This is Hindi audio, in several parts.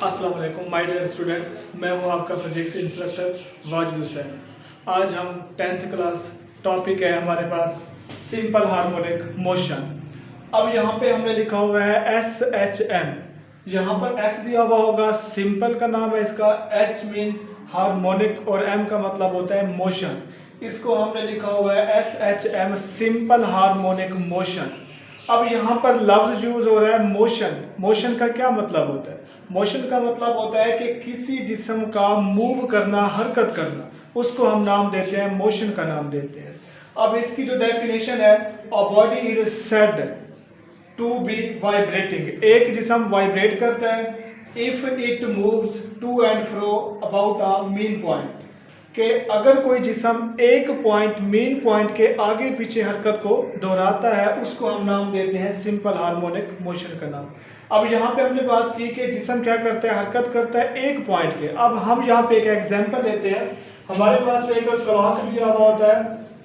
अस्सलाम वालेकुम माय डियर स्टूडेंट्स, मैं हूं आपका फिजिक्स इंस्ट्रक्टर वाजिद हुसैन। आज हम 10th क्लास टॉपिक है हमारे पास सिंपल हार्मोनिक मोशन। अब यहाँ पे हमने लिखा हुआ है SHM। यहाँ पर S दिया हुआ होगा, सिंपल का नाम है इसका, H मीन हार्मोनिक और M का मतलब होता है मोशन। इसको हमने लिखा हुआ है SHM, सिंपल हार्मोनिक मोशन। अब यहाँ पर लफ्ज यूज हो रहा है मोशन। मोशन का क्या मतलब होता है? मोशन का मतलब होता है कि किसी जिस्म का मूव करना, हरकत करना, उसको हम नाम देते हैं, मोशन का नाम देते हैं। अब इसकी जो डेफिनेशन है, a body is said to be vibrating. एक जिस्म वाइब्रेट करता है if it moves to and fro about a mean point, कि अगर कोई जिस्म एक पॉइंट, मेन पॉइंट के आगे पीछे हरकत को दोहराता है, उसको हम नाम देते हैं सिंपल हार्मोनिक मोशन का नाम। अब यहाँ पे हमने बात की कि जिस्म क्या करता है, हरकत करता है एक पॉइंट के। अब हम यहाँ पे एक एग्जांपल लेते हैं। हमारे पास एक क्लॉक दिया हुआ होता है,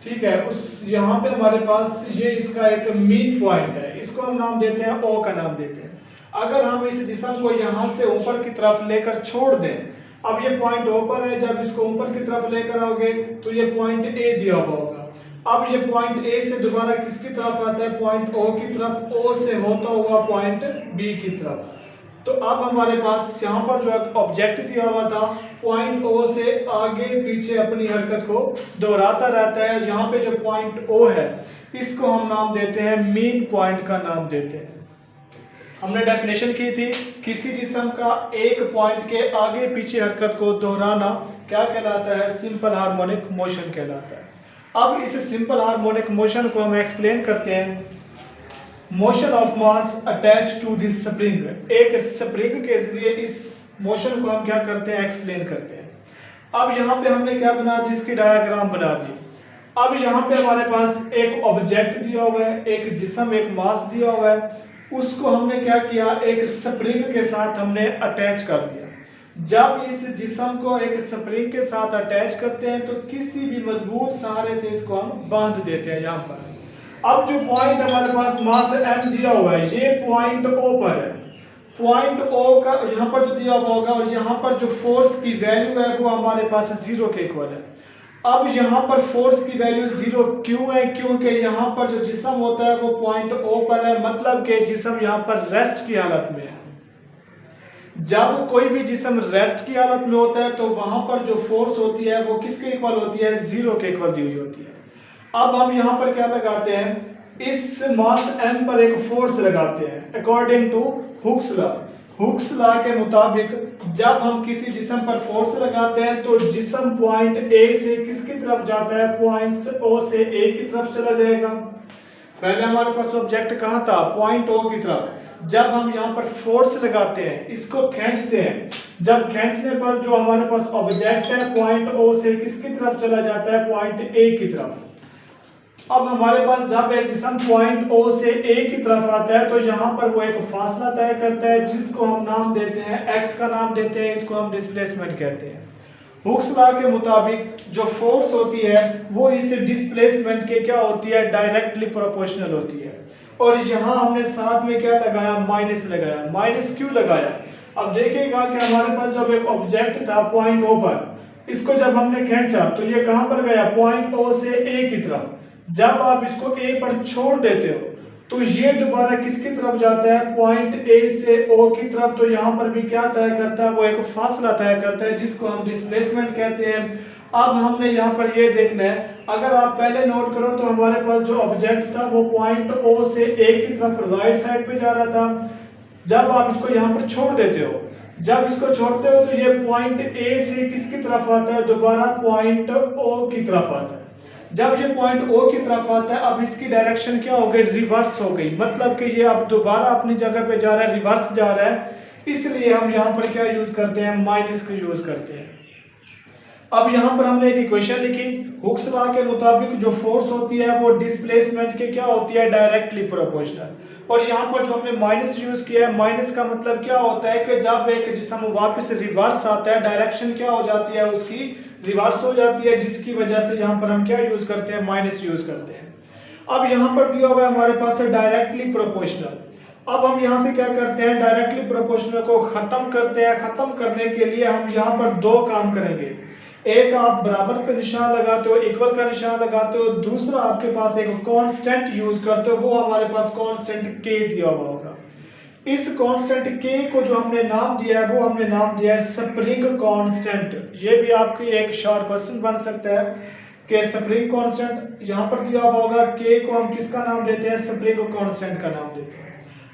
ठीक है, उस यहाँ पे हमारे पास ये इसका एक मेन पॉइंट है, इसको हम नाम देते हैं, ओ का नाम देते हैं। अगर हम इस जिस्म को यहाँ से ऊपर की तरफ लेकर छोड़ दें, अब ये पॉइंट ओ पर है, जब इसको ऊपर की तरफ लेकर आओगे तो ये पॉइंट ए दिया हुआ होगा। अब ये पॉइंट ए से दोबारा किसकी तरफ आता है, पॉइंट ओ की तरफ, ओ से होता हुआ पॉइंट बी की तरफ। तो अब हमारे पास यहाँ पर जो ऑब्जेक्ट दिया हुआ था, पॉइंट ओ से आगे पीछे अपनी हरकत को दोहराता रहता है। यहाँ पे जो पॉइंट ओ है, इसको हम नाम देते हैं, मेन पॉइंट का नाम देते हैं। हमने डेफिनेशन की थी, किसी जिस्म का एक पॉइंट के आगे पीछे हरकत को दोहराना क्या कहलाता है, सिंपल हार्मोनिक मोशन कहलाता है। अब इस सिंपल हार्मोनिक मोशन को हम एक्सप्लेन करते हैं, motion of mass attach to this spring. एक स्प्रिंग के जरिए इस मोशन को हम क्या करते हैं, एक्सप्लेन करते हैं। अब यहाँ पे हमने क्या बना दी, इसकी डायग्राम बना दी। अब यहाँ पे हमारे पास एक ऑब्जेक्ट दिया हुआ है, एक जिस्म, एक मास दिया हुआ है, उसको हमने क्या किया, एक स्प्रिंग के साथ हमने अटैच कर दिया। जब इस जिस्म को एक स्प्रिंग के साथ अटैच करते हैं तो किसी भी मजबूत सहारे से इसको हम बांध देते हैं यहाँ पर। अब जो पॉइंट हमारे पास मास m दिया हुआ है, ये पॉइंट O पर है। पॉइंट O का यहाँ पर जो दिया हुआ होगा, और यहाँ पर जो फोर्स की वैल्यू है वो हमारे पास 0 के इक्वल है। अब यहाँ पर फोर्स की वैल्यू 0 क्यों है, क्योंकि यहाँ पर जो जिस्म होता है वो पॉइंट O पर है, मतलब कि जिस्म यहाँ पर रेस्ट की हालत में है। जब कोई भी जिस्म रेस्ट की हालत में होता है तो वहां पर जो फोर्स होती है वो किसके इक्वल होती है, 0 के इक्वल दी हुई होती है। अब हम यहाँ पर क्या लगाते हैं, इस मास m पर एक फोर्स लगाते हैं according to Hooke's law. Hooke's law के मुताबिक जब हम किसी जिस्म पर फोर्स लगाते हैं तो जिस्म पॉइंट A से किसकी तरफ जाता है, पॉइंट O से A की तरफ चला जाएगा। पहले हमारे पास ऑब्जेक्ट कहाँ था, पॉइंट O की तरफ। जब हम यहाँ पर फोर्स लगाते हैं, इसको खींचते हैं, जब खींचने पर जो हमारे पास ऑब्जेक्ट है पॉइंट O से किसकी तरफ चला जाता है, पॉइंट A की तरफ। अब हमारे पास जब एक जिस्म पॉइंट O से A की तरफ आता है तो यहाँ पर वो एक फासला तय करता है, जिसको हम नाम देते हैं, x का नाम देते हैं, इसको हम डिस्प्लेसमेंट कहते हैं। हुक्स लॉ के मुताबिक जो फोर्स होती है वो इस डिस्प्लेसमेंट के क्या होती है, डायरेक्टली प्रोपोर्शनल होती है। और यहाँ हमने साथ में क्या लगाया, माइनस लगाया। माइनस क्यों लगाया, अब देखिएगा कि हमारे पास जब एक ऑब्जेक्ट था पॉइंट O पर, इसको जब हमने खींचा तो ये कहाँ पर गया, पॉइंट O से A की तरफ। जब आप इसको A पर छोड़ देते हो तो ये दोबारा किसकी तरफ जाता है, पॉइंट A से O की तरफ। तो यहाँ पर भी क्या तय करता है, वो एक फासला तय करता है, जिसको हम डिस्प्लेसमेंट कहते हैं। अब हमने यहाँ पर ये देखना है, अगर आप पहले नोट करो तो हमारे पास जो ऑब्जेक्ट था वो पॉइंट O से A की तरफ राइट साइड पे जा रहा था। जब आप इसको यहाँ पर छोड़ देते हो, जब इसको छोड़ते हो तो ये पॉइंट A से किसकी तरफ आता है, दोबारा पॉइंट O की तरफ आता है। जब ये पॉइंट O की तरफ आता है, अब इसकी डायरेक्शन क्या हो गई, रिवर्स हो गई, मतलब कि ये अब दोबारा अपनी जगह पे जा रहा है, रिवर्स जा रहा है। इसलिए हम यहाँ पर क्या यूज करते हैं, माइनस को यूज करते हैं। अब यहाँ पर हमने एक इक्वेशन लिखी, हुक्स लॉ के मुताबिक जो फोर्स होती है वो डिस्प्लेसमेंट के क्या होती है, डायरेक्टली प्रोपोर्शनल। और यहाँ पर जो हमने माइनस यूज किया है, माइनस का मतलब क्या होता है कि जब एक जिस्म वापस रिवर्स आता है, डायरेक्शन क्या हो जाती है, उसकी रिवर्स हो जाती है, जिसकी वजह से यहाँ पर हम क्या यूज करते हैं, माइनस यूज करते हैं। अब यहाँ पर दिया हुआ है हमारे पास डायरेक्टली प्रोपोर्शनल। अब हम यहाँ से क्या करते हैं, डायरेक्टली प्रोपोर्शनल को खत्म करते हैं। खत्म करने के लिए हम यहाँ पर दो काम करेंगे। एक आप बराबर का निशान लगाते हो, इक्वल का निशान लगाते हो, दूसरा आपके पास एक कांस्टेंट यूज करते हो, वो हमारे पास कांस्टेंट के दिया हुआ होगा। इस कांस्टेंट के को जो हमने नाम दिया है वो हमने नाम दिया है स्प्रिंग कांस्टेंट। ये भी आपकी एक शॉर्ट क्वेश्चन बन सकता है कि स्प्रिंग कांस्टेंट यहाँ पर दिया हुआ होगा, के को हम किसका नाम देते हैं, स्प्रिंग कांस्टेंट का नाम देते हैं।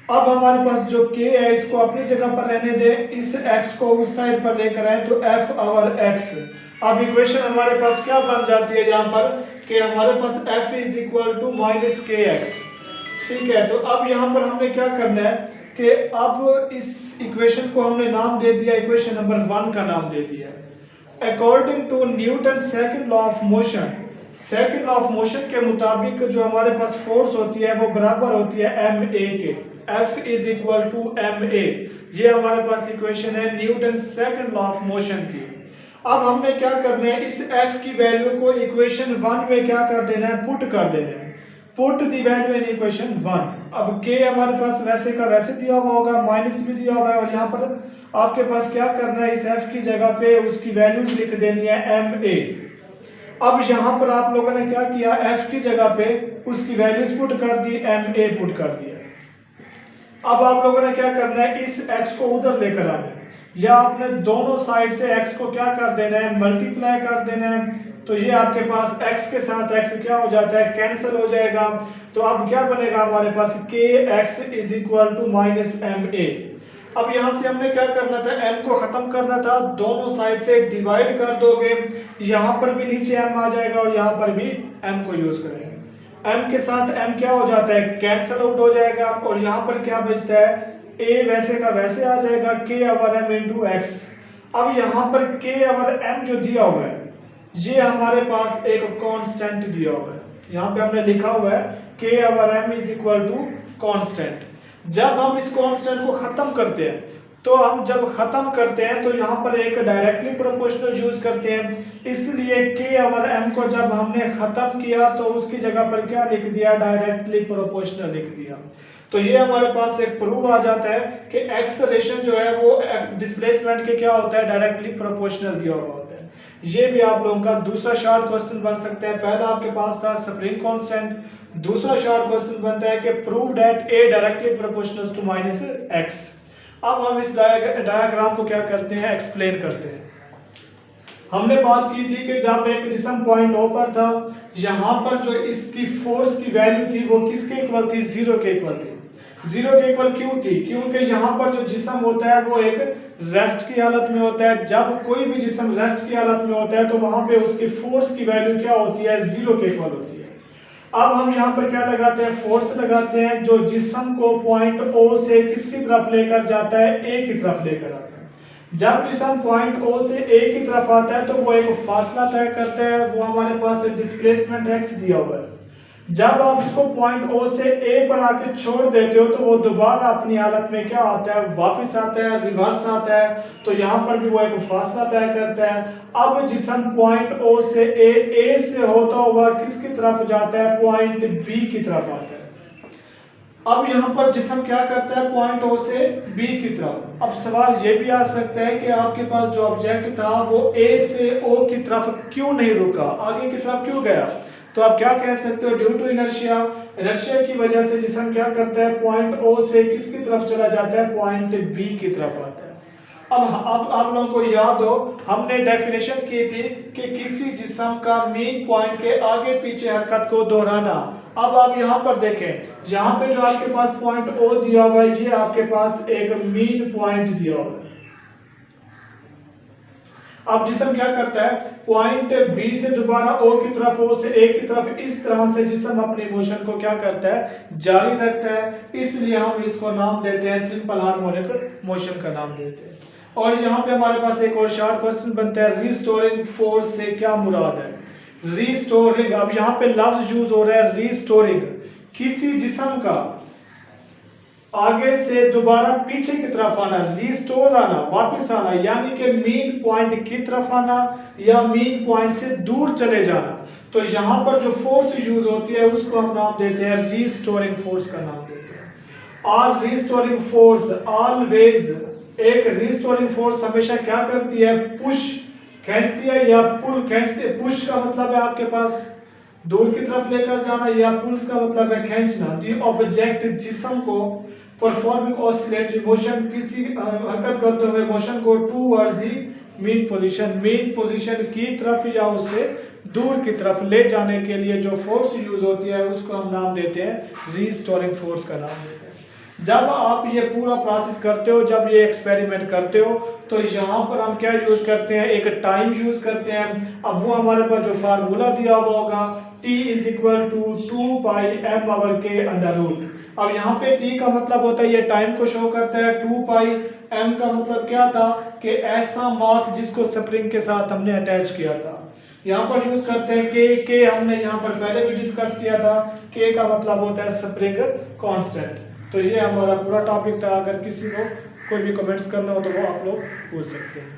अब हमारे पास जो k है इसको अपनी जगह पर रहने दें, इस x को उस साइड पर लेकर आए तो f और x। अब इक्वेशन हमारे पास क्या बन जाती है यहाँ पर कि हमारे पास f is equal to minus k x. ठीक है, तो अब यहाँ पर हमने क्या करना है कि अब इस इक्वेशन को हमने नाम दे दिया, इक्वेशन नंबर 1 का नाम दे दिया। According to Newton second law of motion, second law of motion के मुताबिक जो हमारे पास फोर्स होती है वो बराबर होती है ma के। F is equal to ma, ये हमारे पास इक्वेशन है Newton second law of motion की। अब हमने क्या करना है, इस F की वैल्यू को इक्वेशन 1 में क्या कर देना है, पुट कर देना है। Put the value in equation 1। अब k हमारे पास वैसे का वैसे दिया हुआ होगा, माइनस भी दिया हुआ है, और यहाँ पर आपके पास क्या करना है, इस F की जगह पे उसकी वैल्यूज लिख देनी है ma। अब यहाँ पर आप लोगों ने क्या किया, F की जगह पे उसकी वैल्यूज पुट कर दी, ma पुट कर दिया। अब आप लोगों ने क्या करना है, इस x को उधर लेकर आना है, या आपने दोनों साइड से x को क्या कर देना है, मल्टीप्लाई कर देना है। तो ये आपके पास x के साथ x क्या हो जाता है, कैंसिल हो जाएगा। तो अब क्या बनेगा हमारे पास, kx is equal to minus ma। अब यहाँ से हमने क्या करना था, m को खत्म करना था, दोनों साइड से डिवाइड कर दोगे, यहाँ पर भी नीचे m आ जाएगा और यहाँ पर भी m को यूज करेंगे। m के साथ m क्या हो जाता है, कैंसिल आउट हो जाएगा, और यहाँ पर क्या बचता है, a वैसे का वैसे आ जाएगा, k over m into x. अब यहाँ पर k ओवर m जो दिया हुआ है ये हमारे पास एक कांस्टेंट दिया हुआ है, यहाँ पे हमने लिखा हुआ है k over m is equal to constant. जब हम इस कांस्टेंट को खत्म करते हैं, तो हम जब खत्म करते हैं तो यहाँ पर एक डायरेक्टली प्रोपोर्शनल यूज करते हैं, इसलिए k ओवर m को जब हमने खत्म किया तो उसकी जगह पर क्या लिख दिया, डायरेक्टली प्रोपोर्शनल लिख दिया। तो ये हमारे पास एक प्रूफ आ जाता है कि एक्सेलरेशन जो है वो डिस्प्लेसमेंट के क्या होता है, डायरेक्टली प्रोपोर्शनल दिया हुआ होता है। ये भी आप लोगों का दूसरा शॉर्ट क्वेश्चन बन सकता है। पहला आपके पास था स्प्रिंग कांस्टेंट, दूसरा शॉर्ट क्वेश्चन बनता है कि prove that a directly proportional to minus x। अब हम इस डायग्राम को क्या करते हैं, एक्सप्लेन करते हैं। हमने बात की थी कि जब एक जिस्म पॉइंट O पर था, यहाँ पर जो इसकी फोर्स की वैल्यू थी वो किसके इक्वल थी, 0 के इक्वल थी। 0 के इक्वल क्यों थी, क्योंकि यहाँ पर जो जिस्म होता है वो एक रेस्ट की हालत में होता है। जब कोई भी जिस्म रेस्ट की हालत में होता है तो वहां पे उसकी फोर्स की वैल्यू क्या होती है, 0 के इक्वल होती है। अब हम यहाँ पर क्या लगाते हैं, फोर्स लगाते हैं जो जिस्म को पॉइंट O से किसकी तरफ लेकर जाता है, A की तरफ लेकर आता है। जब जिस्म पॉइंट O से A की तरफ आता है तो वो एक फासला तय करता है, वो हमारे पास डिस्प्लेसमेंट x दिया हुआ है। जब आप इसको पॉइंट O से A पर आके छोड़ देते हो तो वो दोबारा अपनी हालत में क्या आता है, वापस आता है, रिवर्स आता है। तो यहाँ पर भी वो एक फासला तय करता है। अब जिस्म पॉइंट O से A से होता हुआ किसकी तरफ जाता है, पॉइंट B की तरफ आता है। अब यहाँ पर जिस्म क्या करता है, पॉइंट O से B की तरफ। अब सवाल ये भी आ सकता है कि आपके पास जो ऑब्जेक्ट था वो A से O की तरफ क्यों नहीं रुका, आगे की तरफ क्यों गया। तो आप क्या कह सकते हो, ड्यू टू इनर्शिया, इनर्शिया की वजह से जिस्म क्या करता है, पॉइंट O से किसकी तरफ चला जाता है, पॉइंट B की तरफ आता है। अब आप लोगों को याद हो हमने डेफिनेशन की थी कि किसी जिस्म का मीन पॉइंट के आगे पीछे हरकत को दोहराना। अब आप यहाँ पर देखें, यहाँ पे जो आपके पास पॉइंट O दिया हुआ है ये आपके पास एक मीन पॉइंट दिया हुआ है। अब जिस्म क्या करता है, पॉइंट B से दोबारा O की तरफ, O से A की तरफ, इस तरह से जिस्म अपनी मोशन को क्या करता है, जारी रखता है। इसलिए हम इसको नाम देते हैं सिंपल हार्मोनिक मोशन का नाम देते हैं। और यहाँ पे हमारे पास एक और शॉर्ट क्वेश्चन बनता है, रिस्टोरिंग फोर्स से क्या मुराद है, रिस्टोरिंग। अब यहाँ पे लफ्ज यूज हो रहा है रिस्टोरिंग, किसी जिस्म का आगे से दोबारा पीछे की तरफ आना, रिस्टोर आना, वापस आना, यानी कि मीन पॉइंट की तरफ आना या मीन पॉइंट से दूर चले जाना। तो यहाँ पर जो फोर्स यूज होती है उसको हम नाम देते हैं रिस्टोरिंग फोर्स का नाम देते हैं। ऑल रिस्टोरिंग फोर्स ऑलवेज, एक रिस्टोरिंग फोर्स हमेशा क्या करती है, पुश खींचती है या पुल खींचती है। पुश का मतलब है आपके पास दूर की तरफ लेकर जाना, या पुल्स का मतलब है खींचना। दी ऑब्जेक्ट जिस्म को परफॉर्मिंग ऑसिलेटरी मोशन, किसी हरकत करते हुए मोशन को टूवर्ड्स दी मीन पोजीशन की तरफ या उससे दूर की तरफ ले जाने के लिए जो फोर्स यूज होती है उसको हम नाम देते हैं रिस्टोरिंग फोर्स का नाम देते हैं। जब आप ये पूरा प्रोसेस करते हो, जब ये एक्सपेरिमेंट करते हो, तो यहाँ पर हम क्या यूज करते हैं, एक टाइम यूज करते हैं। अब वो हमारे पास जो फार्मूला दिया हुआ होगा T is equal to 2 pi m over k under root. अब यहाँ पे T का मतलब होता है ये टाइम को शो करता है, 2 पाई m का मतलब क्या था कि ऐसा मास जिसको स्प्रिंग के साथ हमने अटैच किया था। यहाँ पर यूज करते हैं के हमने यहाँ पर पहले भी डिस्कस किया था, के का मतलब होता है स्प्रिंग कांस्टेंट। तो ये हमारा पूरा टॉपिक था। अगर किसी को कोई भी कमेंट्स करना हो तो वो आप लोग पूछ सकते हैं।